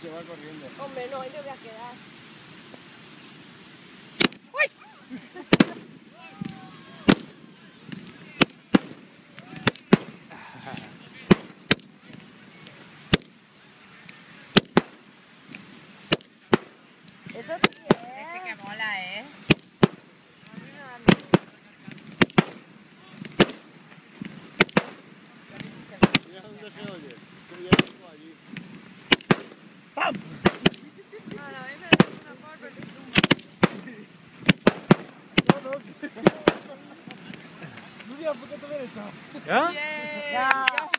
se va corriendo. Hombre, no, ahí me voy a quedar. Eso sí, Ese que mola, ¿eh? Mira dónde se oye. Se oye algo allí. ¡Pam! Bueno, a mí me da una por ver si No, no. Nuria, ¿por qué te derecha? ¿Ya? ¡Bien! Ya.